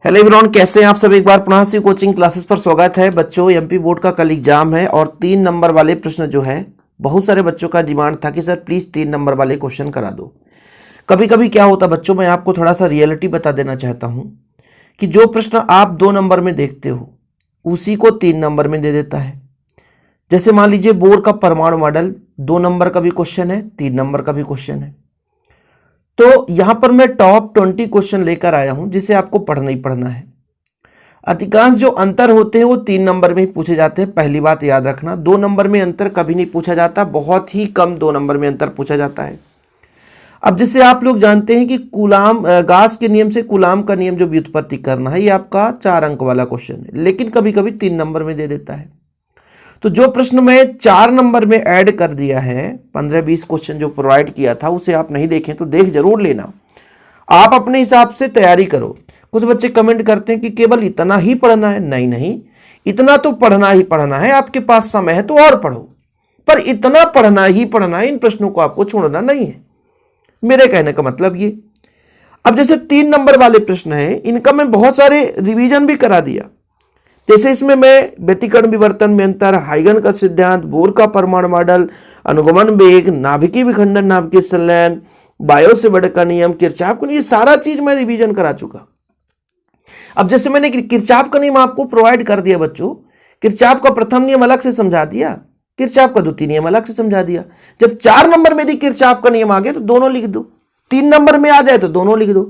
Hello everyone, कैसे हैं आप सब। एक बार पुनः से कोचिंग क्लासेस पर स्वागत है। बच्चों, एमपी बोर्ड का कल एग्जाम है और 3 नंबर वाले प्रश्न जो है, बहुत सारे बच्चों का डिमांड था कि सर प्लीज 3 नंबर वाले क्वेश्चन करा दो। कभी कभी क्या होता बच्चों, मैं आपको थोड़ा सा रियलिटी बता देना चाहता हूं कि जो प्रश्न आप 2 नंबर में देखते हो उसी को 3 नंबर में दे देता है। जैसे मान लीजिए बोर का परमाणु मॉडल 2 नंबर का भी क्वेश्चन है, 3 नंबर का भी क्वेश्चन है। तो यहां पर मैं टॉप 20 क्वेश्चन लेकर आया हूं जिसे आपको पढ़ना ही पढ़ना है। अधिकांश जो अंतर होते हैं वो 3 नंबर में ही पूछे जाते हैं। पहली बात याद रखना, 2 नंबर में अंतर कभी नहीं पूछा जाता, बहुत ही कम 2 नंबर में अंतर पूछा जाता है। अब जैसे आप लोग जानते हैं कि कूलाम गास के नियम से कूलाम का नियम जो व्युत्पत्ति करना है, ये आपका 4 अंक वाला क्वेश्चन है, लेकिन कभी कभी 3 नंबर में दे देता है। तो जो प्रश्न मैं 4 नंबर में ऐड कर दिया है, 15-20 क्वेश्चन जो प्रोवाइड किया था, उसे आप नहीं देखें तो देख जरूर लेना। आप अपने हिसाब से तैयारी करो। कुछ बच्चे कमेंट करते हैं कि केवल इतना ही पढ़ना है। नहीं नहीं, इतना तो पढ़ना ही पढ़ना है। आपके पास समय है तो और पढ़ो, पर इतना पढ़ना ही पढ़ना है। इन प्रश्नों को आपको छोड़ना नहीं है, मेरे कहने का मतलब ये। अब जैसे 3 नंबर वाले प्रश्न है, इनका मैं बहुत सारे रिवीजन भी करा दिया। जैसे इसमें मैं व्यतिकरण विवर्तन में अंतर, हाइगन का सिद्धांत, बोर का परमाणु मॉडल, अनुगमन वेग, नाभिकीय विखंडन, नाभिकीय संलयन, बायो से बड़े का नियम, किरचॉफ का नियम, ये सारा चीज मैं रिवीजन करा चुका। अब जैसे मैंने किरचॉफ का नियम आपको प्रोवाइड कर दिया बच्चों, किरचॉफ का प्रथम नियम अलग से समझा दिया, किरचॉफ का द्वितीय नियम अलग से समझा दिया। जब 4 नंबर में यदि किरचॉफ का नियम आ गया तो दोनों लिख दो, 3 नंबर में आ जाए तो दोनों लिख दो,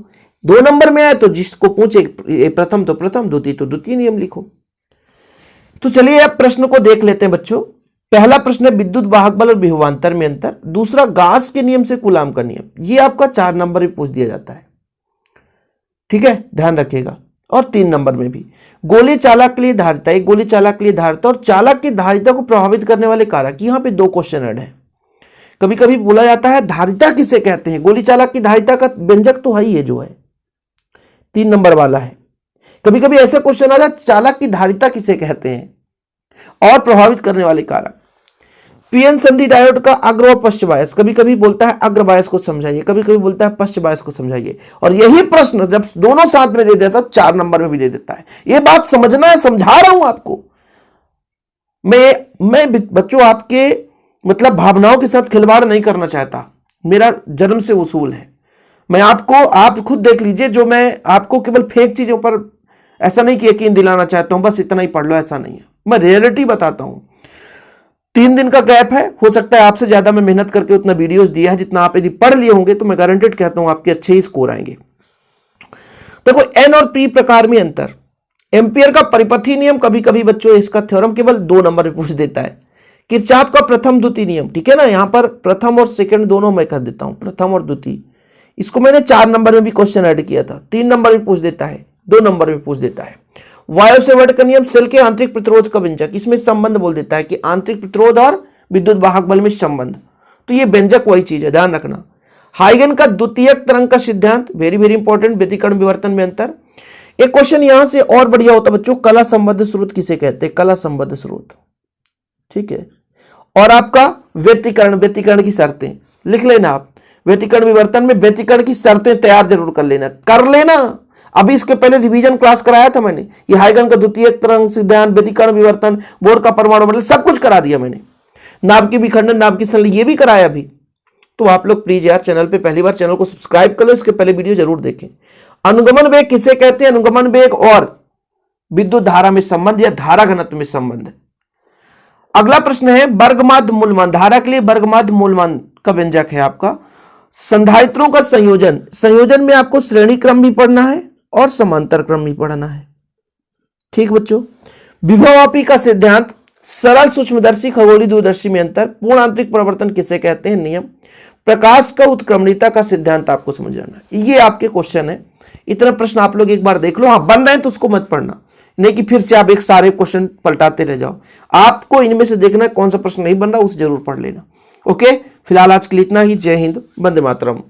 2 नंबर में आए तो जिसको पूछे प्रथम तो प्रथम, द्वितीय तो द्वितीय नियम लिखो। तो चलिए अब प्रश्न को देख लेते हैं बच्चों। पहला प्रश्न है विद्युत वाहक बल और विभवांतर में अंतर। दूसरा गास के नियम से कूलाम का नियम। ये आपका 4 नंबर में पूछ दिया जाता है, ठीक है, ध्यान रखिएगा। और 3 नंबर में भी गोली चालक के लिए धारिता, एक गोली चालक के लिए धारिता और चालक की धारिता को प्रभावित करने वाले कारक। यहां पे 2 क्वेश्चन ऐड है। कभी कभी बोला जाता है धारिता किसे कहते हैं। गोली चालक की धारिता का व्यंजक तो है ही है, जो है 3 नंबर वाला है। कभी कभी ऐसा क्वेश्चन आता है चालक की धारिता किसे कहते हैं और प्रभावित करने वाले कारक। पीएन संधि डायोड का अग्र और पश्च बायस, कभी कभी बोलता है अग्र बायस को समझाइए, कभी कभी बोलता है पश्च बायस को समझाइए। और यही प्रश्न जब दोनों साथ में दे देता है 4 नंबर में भी दे देता है। यह बात समझना है, समझा रहा हूं आपको। मैं बच्चों आपके मतलब भावनाओं के साथ खिलवाड़ नहीं करना चाहता, मेरा जन्म से उसूल है। मैं आपको, आप खुद देख लीजिए, जो मैं आपको केवल फेक चीजों पर ऐसा नहीं कि यकीन दिलाना चाहता हूं, बस इतना ही पढ़ लो, ऐसा नहीं है। मैं रियलिटी बताता हूं। 3 दिन का गैप है, हो सकता है आपसे ज्यादा मैं मेहनत करके उतना वीडियोस दिया है जितना आप यदि पढ़ लिए होंगे तो मैं गारंटेड कहता हूं आपके अच्छे ही स्कोर आएंगे। देखो एन और पी प्रकार में अंतर। एम्पियर का परिपथी नियम, कभी कभी बच्चों इसका थ्योरम केवल 2 नंबर में पूछ देता है। किरचॉफ का प्रथम द्वितीय नियम, ठीक है ना, यहां पर प्रथम और सेकंड दोनों मैं कह देता हूं, प्रथम और द्वितीय। इसको मैंने 4 नंबर में भी क्वेश्चन ऐड किया था, 3 नंबर में पूछ देता है, 2 नंबर में पूछ देता है। वायु से बड़ का नियम, सेल के आंतरिक प्रतिरोध का व्यंजक, इसमें संबंध बोल देता है कि आंतरिक प्रतिरोध और विद्युत वाहक बल में संबंध, तो ये व्यंजक वही चीज है, ध्यान रखना। हाइगन का द्वितीयक तरंग का सिद्धांत, वेरी वेरी इंपॉर्टेंट, व्यतिकरण विवर्तन में अंतर। एक क्वेश्चन यहां से और बढ़िया होता बच्चों, कला संबद्ध स्रोत किसे कहते हैं, कला संबद्ध स्रोत, ठीक है। और आपका व्यतिकरण, व्यतिकरण की शर्तें लिख लेना आप। व्यतिकरण विवर्तन में व्यतिकरण की शर्तें तैयार जरूर कर लेना, अभी इसके पहले रिवीजन क्लास कराया था मैंने। ये हाइगन का द्वितीय तरंग सिद्धांत, व्यतिकरण विवर्तन, बोर का परमाणु मॉडल, सब कुछ करा दिया मैंने। नाभिकीय विखंडन, नाभिकीय संलयन, ये भी कराया अभी। तो आप लोग प्लीज यार चैनल पे पहली बार चैनल को सब्सक्राइब कर लो, इसके पहले वीडियो जरूर देखें। अनुगमन वेग किसे कहते हैं, अनुगमन वेग और विद्युत धारा में संबंध या धारा घनत्व में संबंध। अगला प्रश्न है वर्गमाध्य मूलमान, धारा के लिए वर्गमाध्य मूलमान का व्यंजक है आपका। संधारित्रों का संयोजन, संयोजन में आपको श्रेणी क्रम भी पढ़ना है और समांतर क्रम भी पढ़ना है, ठीक बच्चों। विभवमापी का सिद्धांत, सरल सूक्ष्मदर्शी खगोलीय दूरदर्शी में अंतर, पूर्ण आंतरिक परिवर्तन किसे कहते हैं, नियम। प्रकाश का उत्क्रमणीयता का सिद्धांत आपको समझ लेना, ये आपके क्वेश्चन है। इतना प्रश्न आप लोग एक बार देख लो, हाँ बन रहे हैं तो उसको मत पढ़ना, नहीं कि फिर से आप एक सारे क्वेश्चन पलटाते रह जाओ। आपको इनमें से देखना है कौन सा प्रश्न नहीं बन रहा, उसे जरूर पढ़ लेना। ओके, फिलहाल आज के लिए इतना ही। जय हिंद, वंदे मातरम।